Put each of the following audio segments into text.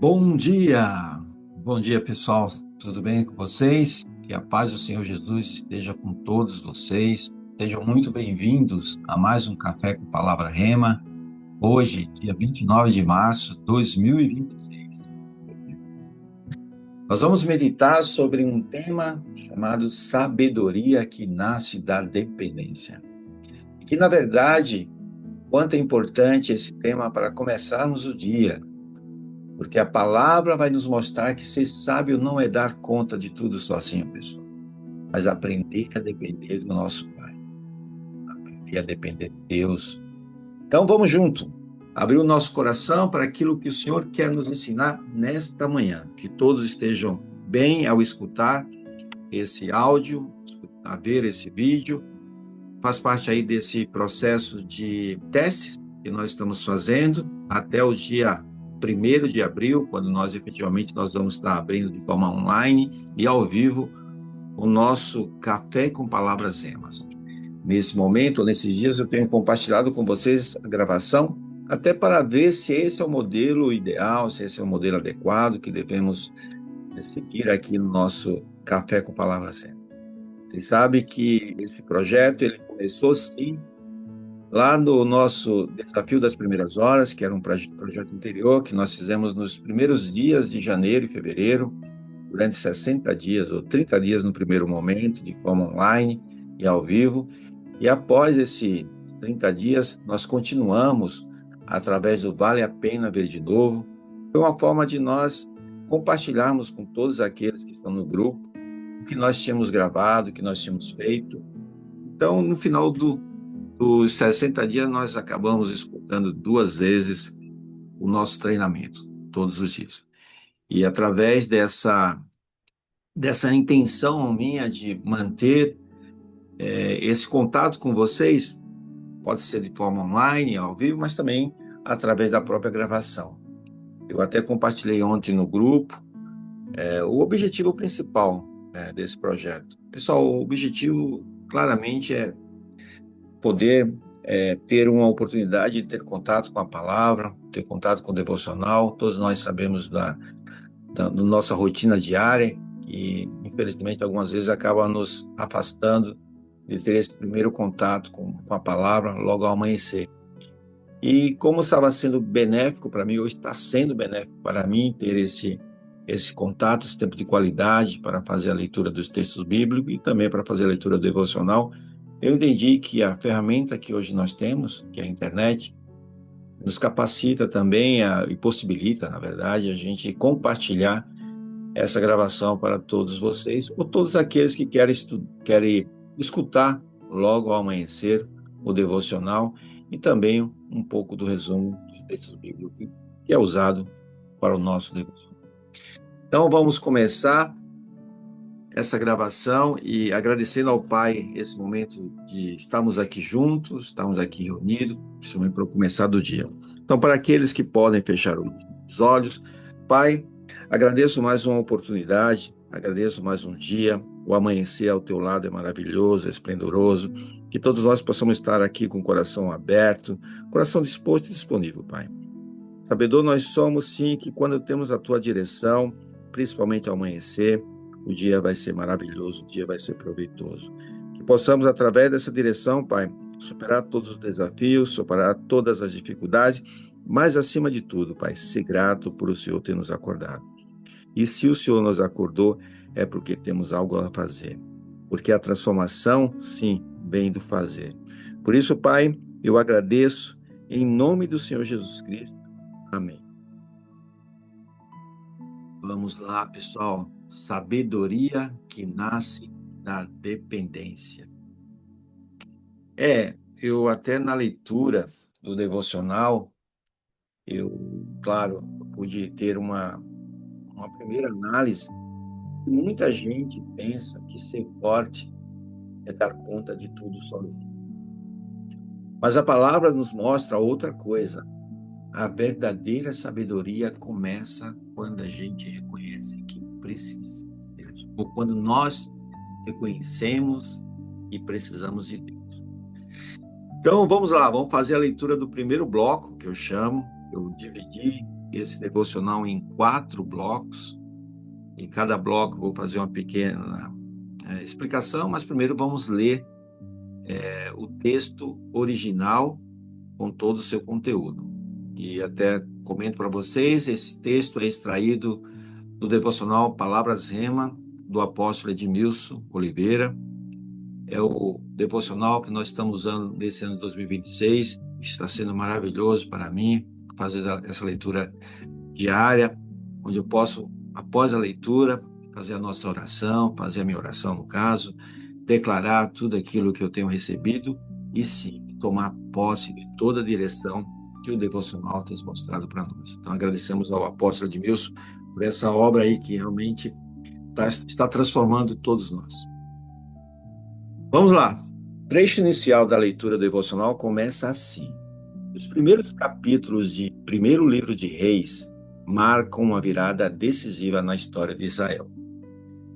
Bom dia pessoal, tudo bem com vocês? Que a paz do Senhor Jesus esteja com todos vocês. Sejam muito bem-vindos a mais um Café com Palavra Rema, hoje, dia 29 de março de 2026. Nós vamos meditar sobre um tema chamado sabedoria que nasce da dependência. E que, na verdade, quanto é importante esse tema para começarmos o dia. Porque a palavra vai nos mostrar que ser sábio não é dar conta de tudo sozinho, pessoal, mas aprender a depender do nosso Pai, aprender a depender de Deus. Então vamos junto, abrir o nosso coração para aquilo que o Senhor quer nos ensinar nesta manhã. Que todos estejam bem ao escutar esse áudio, a ver esse vídeo. Faz parte aí desse processo de testes que nós estamos fazendo até o dia 1º de abril, quando nós efetivamente vamos estar abrindo de forma online e ao vivo o nosso Café com Palavras Emas. Nesse momento, nesses dias, eu tenho compartilhado com vocês a gravação, até para ver se esse é o modelo ideal, se esse é o modelo adequado que devemos seguir aqui no nosso Café com Palavras Emas. Vocês sabem que esse projeto ele começou sim lá no nosso Desafio das Primeiras Horas, que era um projeto anterior que nós fizemos nos primeiros dias de janeiro e fevereiro, durante 60 dias ou 30 dias no primeiro momento, de forma online e ao vivo. E após esses 30 dias, nós continuamos através do Vale a Pena Ver de Novo. Foi uma forma de nós compartilharmos com todos aqueles que estão no grupo o que nós tínhamos gravado, o que nós tínhamos feito. Então, no final dos 60 dias, nós acabamos escutando 2 vezes o nosso treinamento, todos os dias. E através dessa intenção minha de manter esse contato com vocês, pode ser de forma online, ao vivo, mas também através da própria gravação. Eu até compartilhei ontem no grupo o objetivo principal desse projeto. Pessoal, o objetivo claramente é poder ter uma oportunidade de ter contato com a palavra, ter contato com o devocional. Todos nós sabemos da nossa rotina diária, que infelizmente algumas vezes acaba nos afastando de ter esse primeiro contato com a palavra logo ao amanhecer. E como estava sendo benéfico para mim, ou está sendo benéfico para mim ter esse contato, esse tempo de qualidade para fazer a leitura dos textos bíblicos e também para fazer a leitura do devocional, eu entendi que a ferramenta que hoje nós temos, que é a internet, nos capacita também e possibilita, na verdade, a gente compartilhar essa gravação para todos vocês, ou todos aqueles que querem escutar logo ao amanhecer o devocional e também um pouco do resumo dos textos bíblicos que é usado para o nosso devocional. Então vamos começar essa gravação e agradecendo ao Pai esse momento de estarmos aqui juntos, estarmos aqui reunidos, principalmente para começar do dia. Então, para aqueles que podem fechar os olhos, Pai, agradeço mais uma oportunidade, agradeço mais um dia, o amanhecer ao teu lado é maravilhoso, é esplendoroso, que todos nós possamos estar aqui com o coração aberto, coração disposto e disponível, Pai. Sabedor nós somos, sim, que quando temos a tua direção, principalmente ao amanhecer, o dia vai ser maravilhoso, o dia vai ser proveitoso. Que possamos, através dessa direção, Pai, superar todos os desafios, superar todas as dificuldades, mas, acima de tudo, Pai, ser grato por o Senhor ter nos acordado. E se o Senhor nos acordou, é porque temos algo a fazer. Porque a transformação, sim, vem do fazer. Por isso, Pai, eu agradeço em nome do Senhor Jesus Cristo. Amém. Vamos lá, pessoal. Sabedoria que nasce da dependência. Eu até na leitura do devocional, claro, pude ter uma primeira análise. Muita gente pensa que ser forte é dar conta de tudo sozinho. Mas a palavra nos mostra outra coisa. A verdadeira sabedoria começa quando a gente reconhece que precisa de Deus, ou quando nós reconhecemos que precisamos de Deus. Então, vamos lá, vamos fazer a leitura do primeiro bloco, que eu chamo. Eu dividi esse devocional em 4 blocos, e cada bloco vou fazer uma pequena explicação, mas primeiro vamos ler o texto original com todo o seu conteúdo. E até comento para vocês, esse texto é extraído do devocional Palavras Rema, do apóstolo Edmilson Oliveira. É o devocional que nós estamos usando nesse ano de 2026. Está sendo maravilhoso para mim fazer essa leitura diária, onde eu posso, após a leitura, fazer a nossa oração, fazer a minha oração no caso, declarar tudo aquilo que eu tenho recebido e sim, tomar posse de toda a direção que o devocional tem mostrado para nós. Então agradecemos ao apóstolo Edmilson por essa obra aí que realmente está transformando todos nós. Vamos lá. O trecho inicial da leitura devocional começa assim. Os primeiros capítulos de primeiro livro de Reis marcam uma virada decisiva na história de Israel.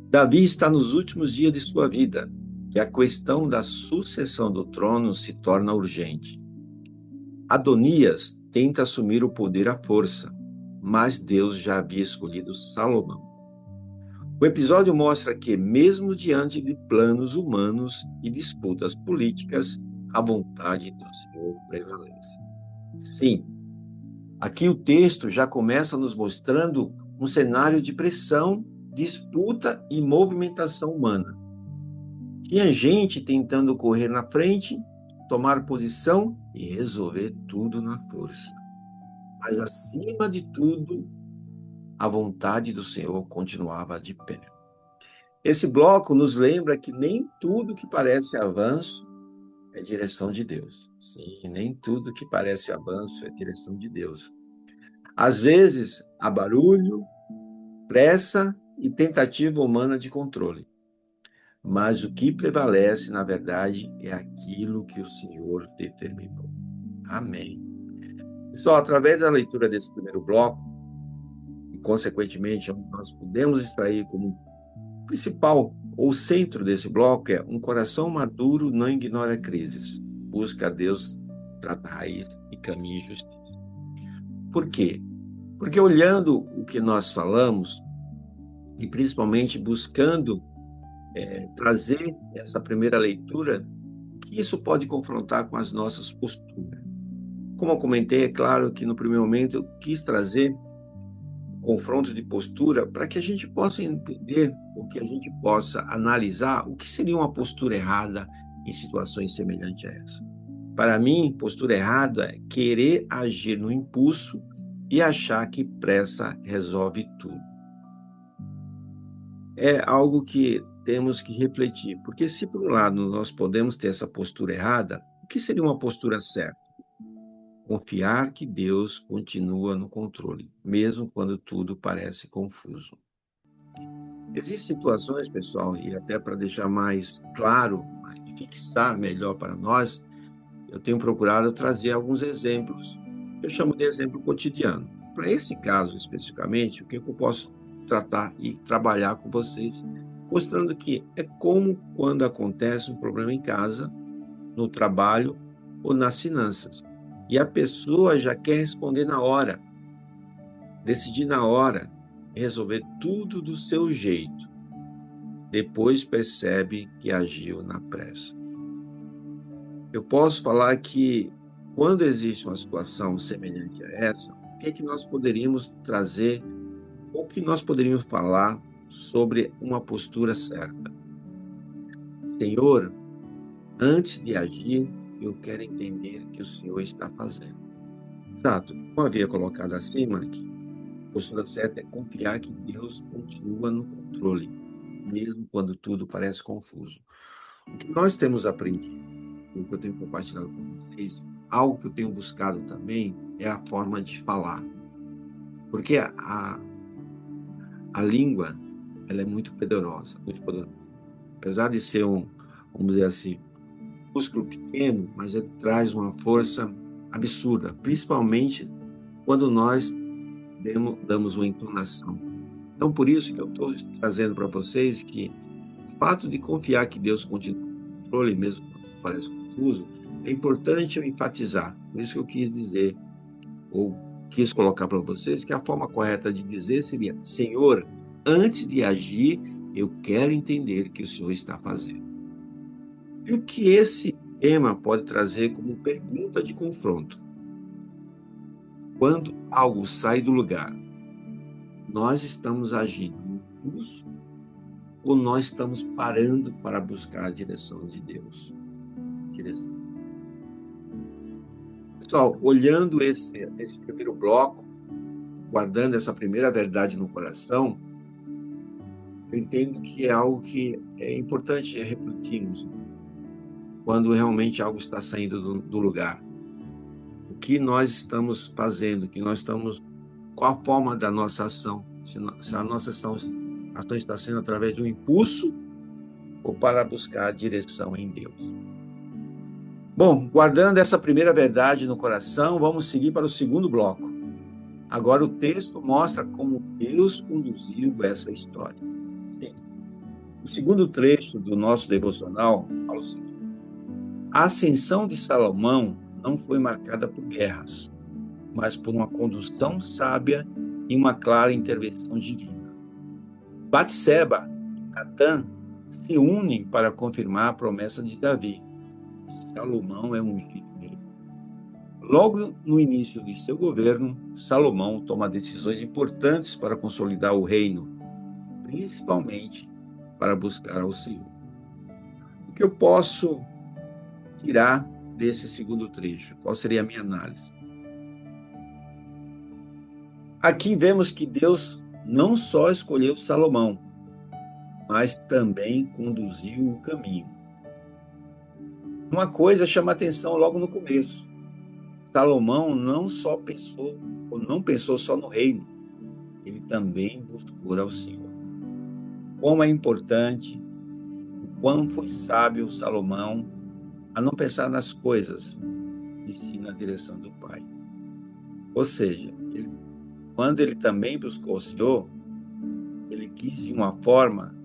Davi está nos últimos dias de sua vida e a questão da sucessão do trono se torna urgente. Adonias tenta assumir o poder à força, mas Deus já havia escolhido Salomão. O episódio mostra que, mesmo diante de planos humanos e disputas políticas, a vontade do Senhor prevalece. Sim, aqui o texto já começa nos mostrando um cenário de pressão, disputa e movimentação humana. Tinha gente tentando correr na frente, tomar posição e resolver tudo na força. Mas, acima de tudo, a vontade do Senhor continuava de pé. Esse bloco nos lembra que nem tudo que parece avanço é direção de Deus. Sim, nem tudo que parece avanço é direção de Deus. Às vezes, há barulho, pressa e tentativa humana de controle. Mas o que prevalece, na verdade, é aquilo que o Senhor determinou. Amém. Pessoal, através da leitura desse primeiro bloco, e consequentemente, nós podemos extrair como principal ou centro desse bloco é um coração maduro não ignora crises, busca a Deus, trata a raiz e caminha em justiça. Por quê? Porque olhando o que nós falamos e principalmente buscando trazer essa primeira leitura, que isso pode confrontar com as nossas posturas. Como eu comentei, é claro que no primeiro momento eu quis trazer confrontos de postura para que a gente possa entender, ou que a gente possa analisar o que seria uma postura errada em situações semelhantes a essa. Para mim, postura errada é querer agir no impulso e achar que pressa resolve tudo. É algo que temos que refletir, porque se por um lado nós podemos ter essa postura errada, o que seria uma postura certa? Confiar que Deus continua no controle, mesmo quando tudo parece confuso. Existem situações, pessoal, e até para deixar mais claro, fixar melhor para nós, eu tenho procurado trazer alguns exemplos, eu chamo de exemplo cotidiano. Para esse caso especificamente, o que eu posso tratar e trabalhar com vocês, mostrando que é como quando acontece um problema em casa, no trabalho ou nas finanças. E a pessoa já quer responder na hora, decidir na hora, resolver tudo do seu jeito. Depois percebe que agiu na pressa. Eu posso falar que quando existe uma situação semelhante a essa, o que é que nós poderíamos trazer, ou que nós poderíamos falar sobre uma postura certa? Senhor, antes de agir, eu quero entender o que o Senhor está fazendo. Exato, como havia colocado acima aqui, a postura certa é confiar que Deus continua no controle, mesmo quando tudo parece confuso. O que nós temos aprendido, o que eu tenho compartilhado com vocês, algo que eu tenho buscado também é a forma de falar. Porque a língua, ela é muito poderosa, muito poderosa. Apesar de ser vamos dizer assim, músculo pequeno, mas ele traz uma força absurda, principalmente quando nós damos uma entonação. Então, por isso que eu estou trazendo para vocês que o fato de confiar que Deus continua no controle, mesmo quando parece confuso, é importante eu enfatizar. Por isso que eu quis dizer, ou quis colocar para vocês que a forma correta de dizer seria: Senhor, antes de agir, eu quero entender o que o Senhor está fazendo. E o que esse tema pode trazer como pergunta de confronto? Quando algo sai do lugar, nós estamos agindo no impulso ou nós estamos parando para buscar a direção de Deus? Pessoal, olhando esse primeiro bloco, guardando essa primeira verdade no coração, eu entendo que é algo que é importante refletirmos quando realmente algo está saindo do lugar. O que nós estamos fazendo, qual a forma da nossa ação? Se a nossa ação está sendo através de um impulso ou para buscar a direção em Deus. Bom, guardando essa primeira verdade no coração, vamos seguir para o segundo bloco. Agora o texto mostra como Deus conduziu essa história. O segundo trecho do nosso devocional fala o seguinte: a ascensão de Salomão não foi marcada por guerras, mas por uma condução sábia e uma clara intervenção divina. Batseba e Natã se unem para confirmar a promessa de Davi. Salomão é ungido rei. Logo no início de seu governo, Salomão toma decisões importantes para consolidar o reino, principalmente para buscar ao Senhor. O que eu posso tirar desse segundo trecho? Qual seria a minha análise? Aqui vemos que Deus não só escolheu Salomão, mas também conduziu o caminho. Uma coisa chama atenção logo no começo. Salomão não pensou só no reino, ele também buscou ao Senhor. Como é importante, o quão foi sábio Salomão a não pensar nas coisas, e sim na direção do Pai. Ou seja, quando ele também buscou o Senhor, ele quis de uma forma,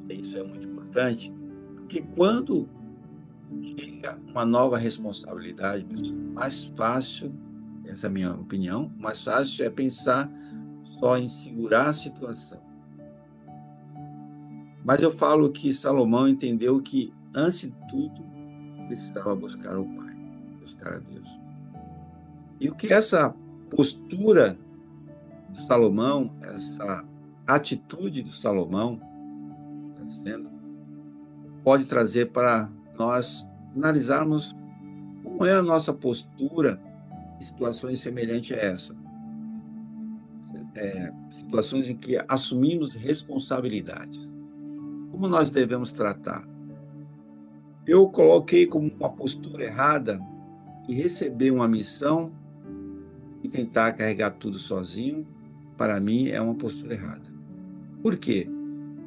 e isso é muito importante, porque quando chega uma nova responsabilidade, mais fácil, essa é a minha opinião, mais fácil é pensar só em segurar a situação. Mas eu falo que Salomão entendeu que, antes de tudo, precisava buscar o Pai, buscar a Deus. E o que essa postura de Salomão, essa atitude de Salomão, está dizendo, pode trazer para nós analisarmos como é a nossa postura em situações semelhantes a essa. Situações em que assumimos responsabilidades. Como nós devemos tratar? Eu coloquei como uma postura errada e receber uma missão e tentar carregar tudo sozinho, para mim, é uma postura errada. Por quê?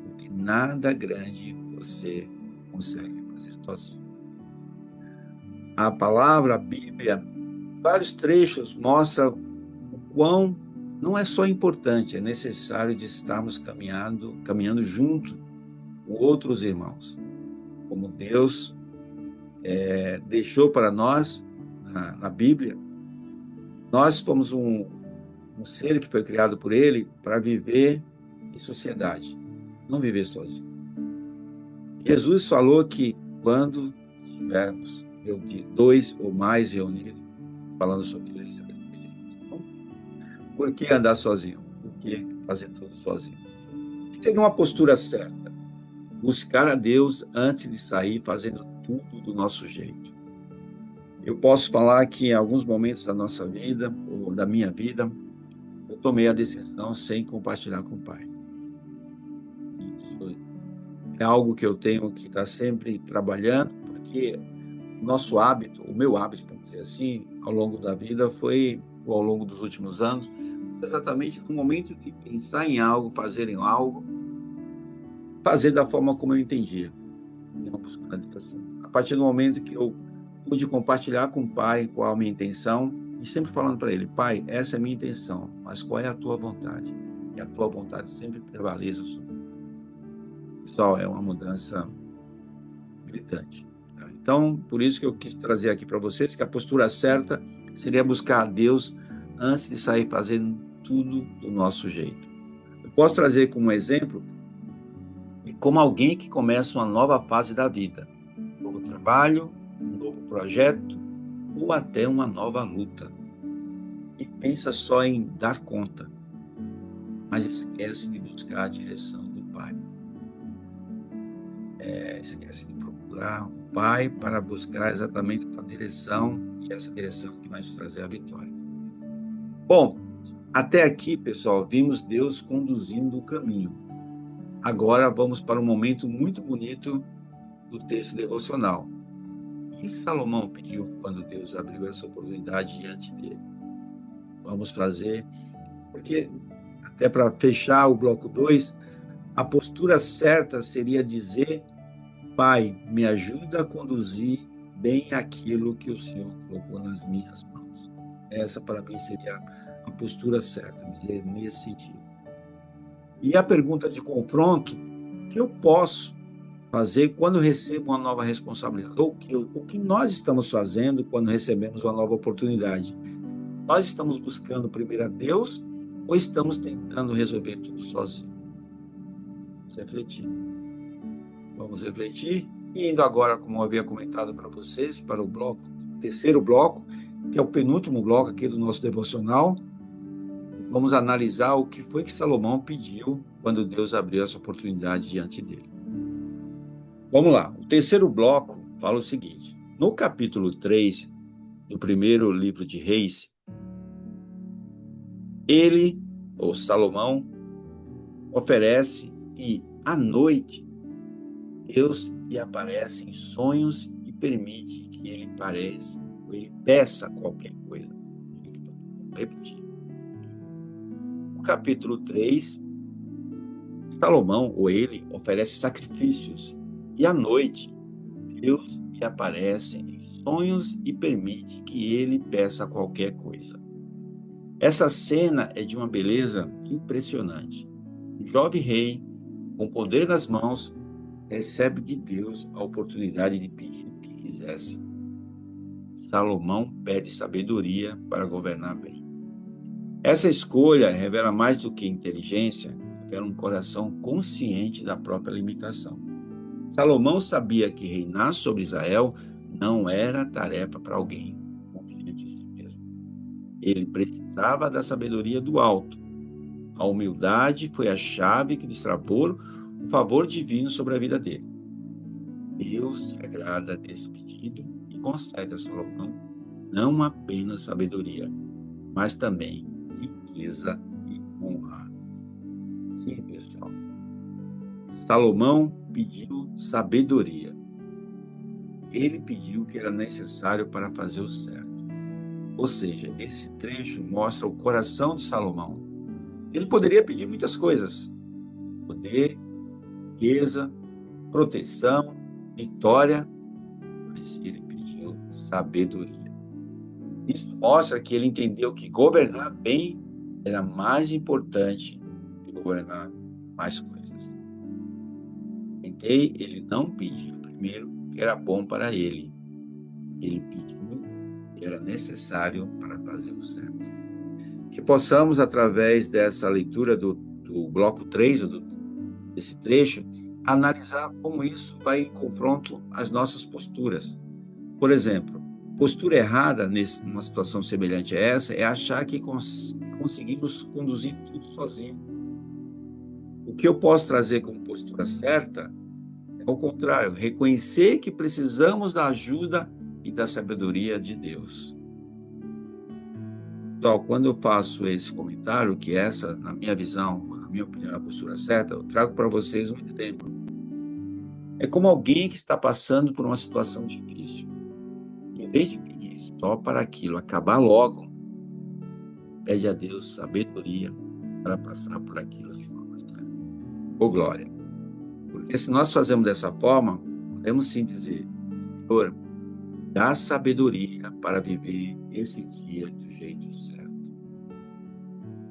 Porque nada grande você consegue fazer sozinho. A palavra, a Bíblia, vários trechos mostram o quão não é só importante, é necessário de estarmos caminhando junto com outros irmãos. Como Deus deixou para nós na Bíblia, nós fomos um ser que foi criado por Ele para viver em sociedade, não viver sozinho. Jesus falou que quando estivermos dois ou mais reunidos, falando sobre isso, por que andar sozinho? Por que fazer tudo sozinho? Seria uma postura certa. Buscar a Deus antes de sair fazendo tudo do nosso jeito. Eu posso falar que em alguns momentos da nossa vida, ou da minha vida, eu tomei a decisão sem compartilhar com o Pai. Isso é algo que eu tenho que estar sempre trabalhando, porque nosso hábito, o meu hábito, vamos dizer assim, ao longo da vida ou ao longo dos últimos anos, exatamente no momento de pensar em algo, fazer em algo, fazer da forma como eu entendia, não buscando a direção. A partir do momento que eu pude compartilhar com o Pai qual a minha intenção, e sempre falando para ele: Pai, essa é a minha intenção, mas qual é a tua vontade? E a tua vontade sempre prevaleça sobre mim. Pessoal, é uma mudança gritante. Então, por isso que eu quis trazer aqui para vocês que a postura certa seria buscar a Deus antes de sair fazendo tudo do nosso jeito. Eu posso trazer como exemplo como alguém que começa uma nova fase da vida, um novo trabalho, um novo projeto ou até uma nova luta. E pensa só em dar conta, mas esquece de buscar a direção do Pai. Esquece de procurar o Pai para buscar exatamente essa direção, e essa direção que vai nos trazer a vitória. Bom, até aqui, pessoal, vimos Deus conduzindo o caminho. Agora vamos para um momento muito bonito do texto devocional. O que Salomão pediu quando Deus abriu essa oportunidade diante dele? Vamos fazer, porque até para fechar o bloco 2, a postura certa seria dizer: Pai, me ajuda a conduzir bem aquilo que o Senhor colocou nas minhas mãos. Essa, para mim, seria a postura certa, dizer nesse sentido. E a pergunta de confronto: o que eu posso fazer quando recebo uma nova responsabilidade? O que nós estamos fazendo quando recebemos uma nova oportunidade? Nós estamos buscando primeiro a Deus ou estamos tentando resolver tudo sozinho? Vamos refletir. Vamos refletir. E indo agora, como eu havia comentado para vocês, para o bloco, terceiro bloco, que é o penúltimo bloco aqui do nosso devocional, vamos analisar o que foi que Salomão pediu quando Deus abriu essa oportunidade diante dele. Vamos lá. O terceiro bloco fala o seguinte: no capítulo 3 do primeiro livro de Reis, ele, ou Salomão, oferece e, à noite, Deus lhe aparece em sonhos e permite que ele peça qualquer coisa. Vou repetir. No capítulo 3, Salomão, ou ele, oferece sacrifícios e, à noite, Deus lhe aparece em sonhos e permite que ele peça qualquer coisa. Essa cena é de uma beleza impressionante. O jovem rei, com poder nas mãos, recebe de Deus a oportunidade de pedir o que quisesse. Salomão pede sabedoria para governar bem. Essa escolha revela mais do que inteligência, revela um coração consciente da própria limitação. Salomão sabia que reinar sobre Israel não era tarefa para alguém confiante em si mesmo. Ele precisava da sabedoria do alto. A humildade foi a chave que destravou o favor divino sobre a vida dele. Deus se agrada desse pedido e concede a Salomão não apenas sabedoria, mas também riqueza e honra. Sim, pessoal. Salomão pediu sabedoria. Ele pediu o que era necessário para fazer o certo. Ou seja, esse trecho mostra o coração de Salomão. Ele poderia pedir muitas coisas: poder, riqueza, proteção, vitória, mas ele pediu sabedoria. Isso mostra que ele entendeu que governar bem era mais importante que governar mais coisas. Ele não pediu primeiro o que era bom para ele. Ele pediu o que era necessário para fazer o certo. Que possamos, através dessa leitura do bloco 3, desse trecho, analisar como isso vai em confronto às nossas posturas. Por exemplo, postura errada numa situação semelhante a essa é achar que conseguimos conduzir tudo sozinho. O que eu posso trazer como postura certa é o contrário, reconhecer que precisamos da ajuda e da sabedoria de Deus. Então, quando eu faço esse comentário, que essa, na minha visão, na minha opinião, é a postura certa, eu trago para vocês um exemplo. É como alguém que está passando por uma situação difícil. Em vez de pedir só para aquilo acabar logo, pede a Deus sabedoria para passar por aquilo de forma certa. Ô glória! Porque se nós fazemos dessa forma, podemos sim dizer: Senhor, dá sabedoria para viver esse dia do jeito certo.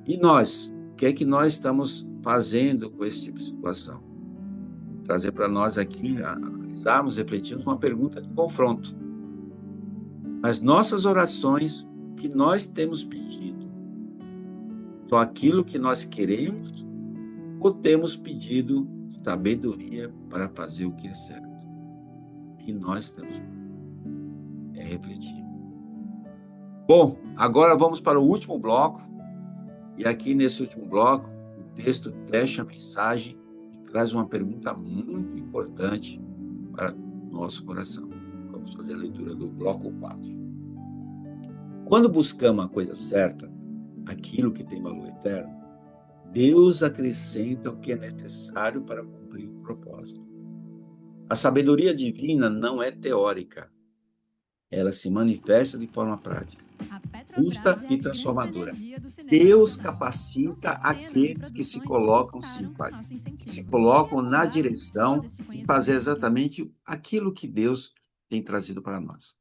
E nós, o que é que nós estamos fazendo com esse tipo de situação? Vou trazer para nós aqui, analisarmos, refletirmos uma pergunta de confronto. As nossas orações que nós temos pedido só aquilo que nós queremos ou temos pedido sabedoria para fazer o que é certo? O que nós temos é refletir. Bom, agora vamos para o último bloco. E aqui nesse último bloco, o texto fecha a mensagem e traz uma pergunta muito importante para o nosso coração. Vamos fazer a leitura do bloco 4. Quando buscamos a coisa certa, aquilo que tem valor eterno, Deus acrescenta o que é necessário para cumprir o propósito. A sabedoria divina não é teórica, ela se manifesta de forma prática, justa e transformadora. Deus capacita aqueles que se colocam, sim, Pai, que se colocam na direção de fazer exatamente aquilo que Deus tem trazido para nós.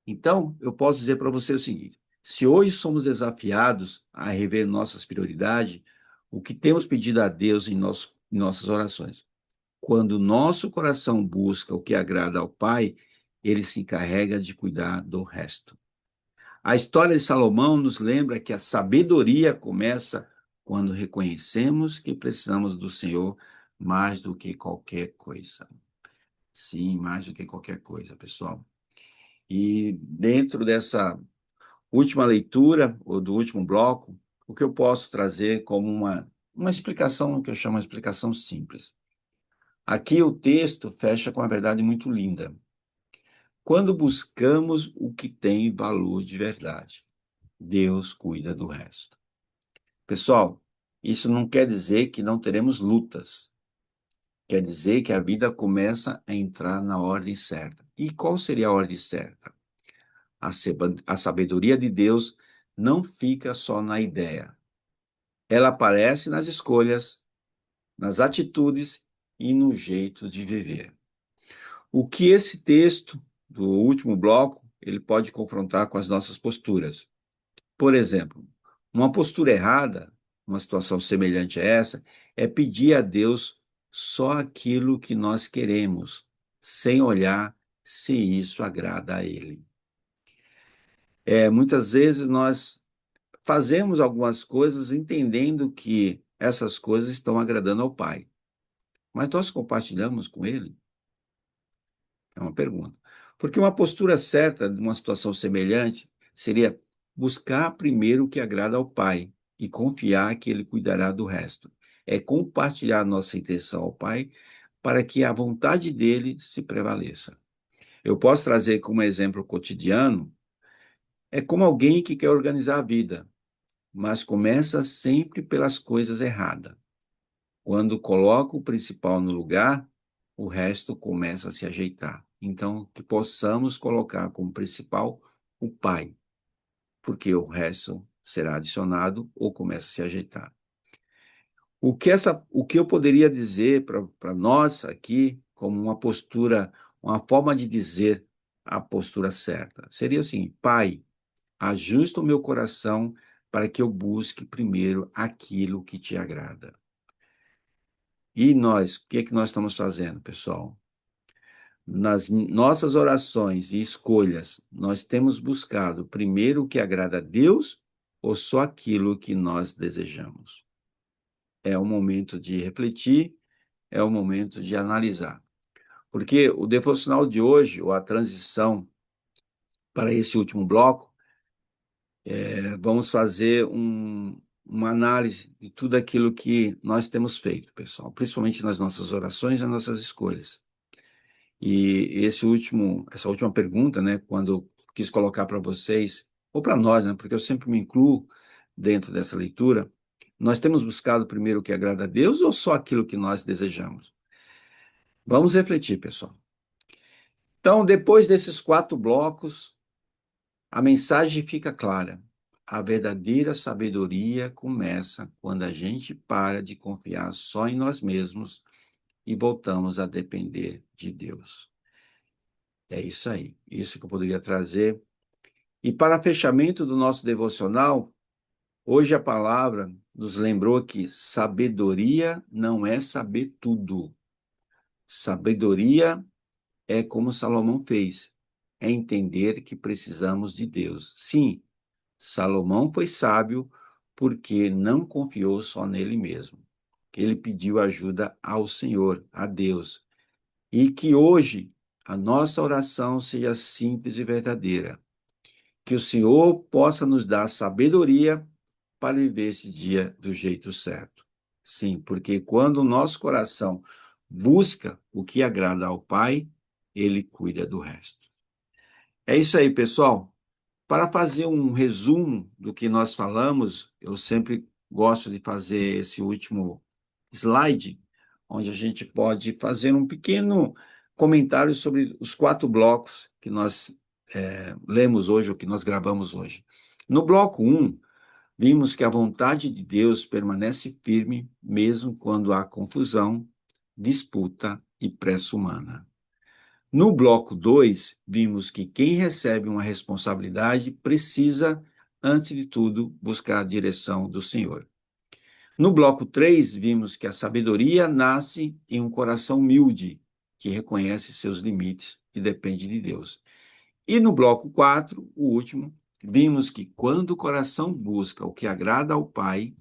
Então, eu posso dizer para você o seguinte: se hoje somos desafiados a rever nossas prioridades, o que temos pedido a Deus em nossas orações? Quando nosso coração busca o que agrada ao Pai, ele se encarrega de cuidar do resto. A história de Salomão nos lembra que a sabedoria começa quando reconhecemos que precisamos do Senhor mais do que qualquer coisa. Sim, mais do que qualquer coisa, pessoal. E dentro dessa última leitura, ou do último bloco, o que eu posso trazer como uma explicação, que eu chamo de explicação simples. Aqui o texto fecha com uma verdade muito linda. Quando buscamos o que tem valor de verdade, Deus cuida do resto. Pessoal, isso não quer dizer que não teremos lutas. Quer dizer que a vida começa a entrar na ordem certa. E qual seria a ordem certa? A sabedoria de Deus não fica só na ideia. Ela aparece nas escolhas, nas atitudes e no jeito de viver. O que esse texto do último bloco, ele pode confrontar com as nossas posturas. Por exemplo, uma postura errada, uma situação semelhante a essa, é pedir a Deus só aquilo que nós queremos, sem olhar se isso agrada a Ele. Muitas vezes nós fazemos algumas coisas entendendo que essas coisas estão agradando ao Pai, mas nós compartilhamos com Ele? É uma pergunta. Porque uma postura certa de uma situação semelhante seria buscar primeiro o que agrada ao Pai e confiar que Ele cuidará do resto. É compartilhar nossa intenção ao Pai para que a vontade dele se prevaleça. Eu posso trazer como exemplo cotidiano, é como alguém que quer organizar a vida, mas começa sempre pelas coisas erradas. Quando coloca o principal no lugar, o resto começa a se ajeitar. Então, que possamos colocar como principal o Pai, porque o resto será adicionado ou começa a se ajeitar. O que eu poderia dizer para nós aqui, como uma postura, uma forma de dizer a postura certa, seria assim: Pai, ajusta o meu coração para que eu busque primeiro aquilo que te agrada. E nós, o que é que nós estamos fazendo, pessoal? Nas nossas orações e escolhas, nós temos buscado primeiro o que agrada a Deus ou só aquilo que nós desejamos? É o momento de refletir, é o momento de analisar. Porque o devocional de hoje, ou a transição para esse último bloco, vamos fazer uma análise de tudo aquilo que nós temos feito, pessoal, principalmente nas nossas orações e nas nossas escolhas. E essa última pergunta, né, quando eu quis colocar para vocês, ou para nós, né, porque eu sempre me incluo dentro dessa leitura, nós temos buscado primeiro o que agrada a Deus ou só aquilo que nós desejamos? Vamos refletir, pessoal. Então, depois desses 4 blocos, a mensagem fica clara. A verdadeira sabedoria começa quando a gente para de confiar só em nós mesmos e voltamos a depender de Deus. É isso aí, isso que eu poderia trazer. E para fechamento do nosso devocional, hoje a palavra nos lembrou que sabedoria não é saber tudo. Sabedoria é como Salomão fez, é entender que precisamos de Deus. Sim, Salomão foi sábio porque não confiou só nele mesmo. Ele pediu ajuda ao Senhor, a Deus. E que hoje a nossa oração seja simples e verdadeira. Que o Senhor possa nos dar sabedoria para viver esse dia do jeito certo. Sim, porque quando o nosso coração busca o que agrada ao Pai, ele cuida do resto. É isso aí, pessoal. Para fazer um resumo do que nós falamos, eu sempre gosto de fazer esse último slide, onde a gente pode fazer um pequeno comentário sobre os 4 blocos que nós lemos hoje, ou que nós gravamos hoje. No bloco 1, vimos que a vontade de Deus permanece firme, mesmo quando há confusão, disputa e pressa humana. No bloco 2, vimos que quem recebe uma responsabilidade precisa, antes de tudo, buscar a direção do Senhor. No bloco 3, vimos que a sabedoria nasce em um coração humilde, que reconhece seus limites e depende de Deus. E no bloco 4, o último, vimos que quando o coração busca o que agrada ao Pai,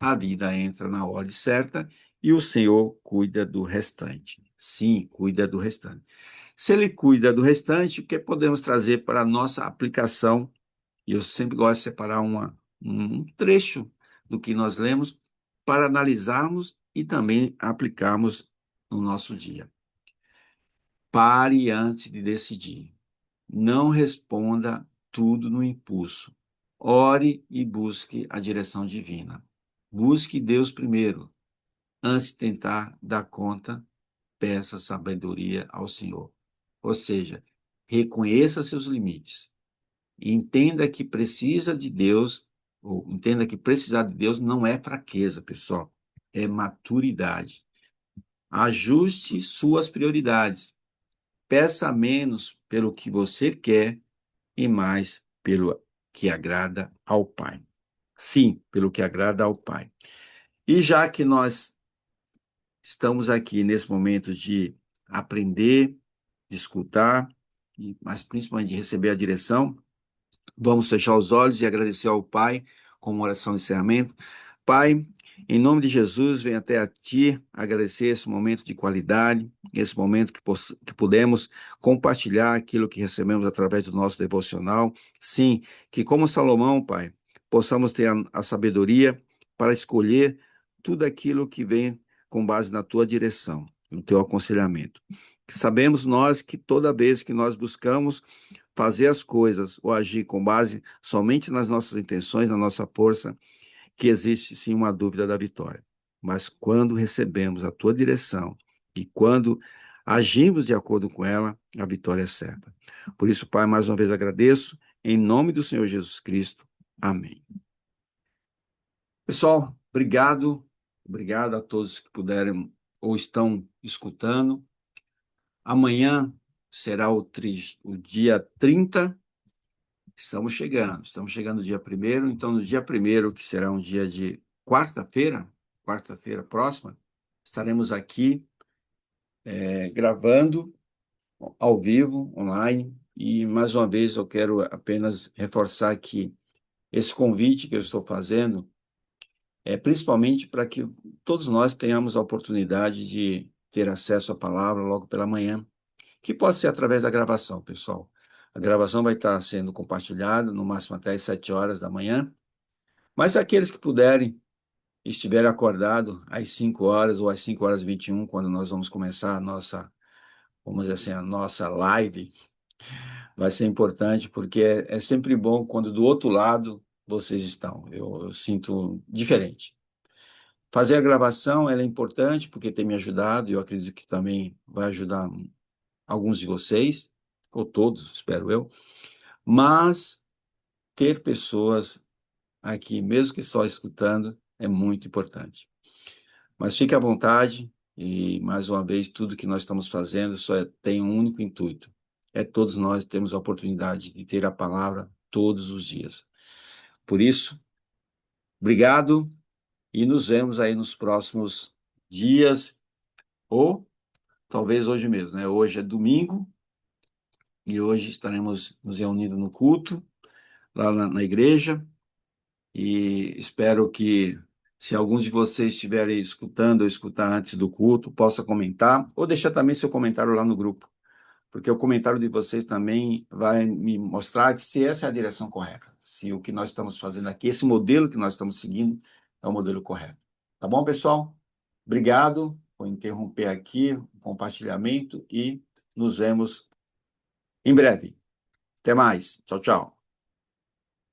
a vida entra na hora certa e o Senhor cuida do restante. Sim, cuida do restante. Se ele cuida do restante, o que podemos trazer para a nossa aplicação? E eu sempre gosto de separar um trecho do que nós lemos para analisarmos e também aplicarmos no nosso dia. Pare antes de decidir. Não responda tudo no impulso. Ore e busque a direção divina. Busque Deus primeiro. Antes de tentar dar conta, peça sabedoria ao Senhor. Ou seja, reconheça seus limites. Entenda que precisa de Deus, ou entenda que precisar de Deus não é fraqueza, pessoal. É maturidade. Ajuste suas prioridades. Peça menos pelo que você quer e mais pelo que agrada ao Pai. Sim, pelo que agrada ao Pai. E já que nós estamos aqui nesse momento de aprender, de escutar, mas principalmente de receber a direção, vamos fechar os olhos e agradecer ao Pai com uma oração de encerramento. Pai, em nome de Jesus, venho até a Ti agradecer esse momento de qualidade, esse momento que pudemos compartilhar aquilo que recebemos através do nosso devocional. Sim, que como Salomão, Pai, possamos ter a sabedoria para escolher tudo aquilo que vem com base na Tua direção, no Teu aconselhamento. Sabemos nós que toda vez que nós buscamos fazer as coisas ou agir com base somente nas nossas intenções, na nossa força, que existe sim uma dúvida da vitória. Mas quando recebemos a tua direção e quando agimos de acordo com ela, a vitória é certa. Por isso, Pai, mais uma vez agradeço, em nome do Senhor Jesus Cristo. Amém. Pessoal, obrigado. Obrigado a todos que puderam ou estão escutando. Amanhã será o dia 30. Estamos chegando no dia 1º, então no dia 1º, que será um dia de quarta-feira próxima, estaremos aqui gravando ao vivo, online, e mais uma vez eu quero apenas reforçar que esse convite que eu estou fazendo é principalmente para que todos nós tenhamos a oportunidade de ter acesso à palavra logo pela manhã, que pode ser através da gravação, pessoal. A gravação vai estar sendo compartilhada, no máximo até às 7 horas da manhã. Mas aqueles que puderem, estiverem acordados às 5 horas ou às 5h21, quando nós vamos começar a nossa, vamos dizer assim, a nossa live, vai ser importante, porque é sempre bom quando do outro lado vocês estão. Eu sinto diferente. Fazer a gravação, ela é importante, porque tem me ajudado, e eu acredito que também vai ajudar alguns de vocês, ou todos, espero eu, mas ter pessoas aqui, mesmo que só escutando, é muito importante. Mas fique à vontade e, mais uma vez, tudo que nós estamos fazendo tem um único intuito. É todos nós temos a oportunidade de ter a palavra todos os dias. Por isso, obrigado e nos vemos aí nos próximos dias ou talvez hoje mesmo, né? Hoje é domingo e hoje estaremos nos reunindo no culto lá na igreja. e espero que, se alguns de vocês estiverem escutando ou escutar antes do culto, possa comentar ou deixar também seu comentário lá no grupo, porque o comentário de vocês também vai me mostrar se essa é a direção correta, se o que nós estamos fazendo aqui, esse modelo que nós estamos seguindo, é o modelo correto. Tá bom, pessoal? Obrigado por interromper aqui o compartilhamento e nos vemos em breve. Até mais. Tchau, tchau.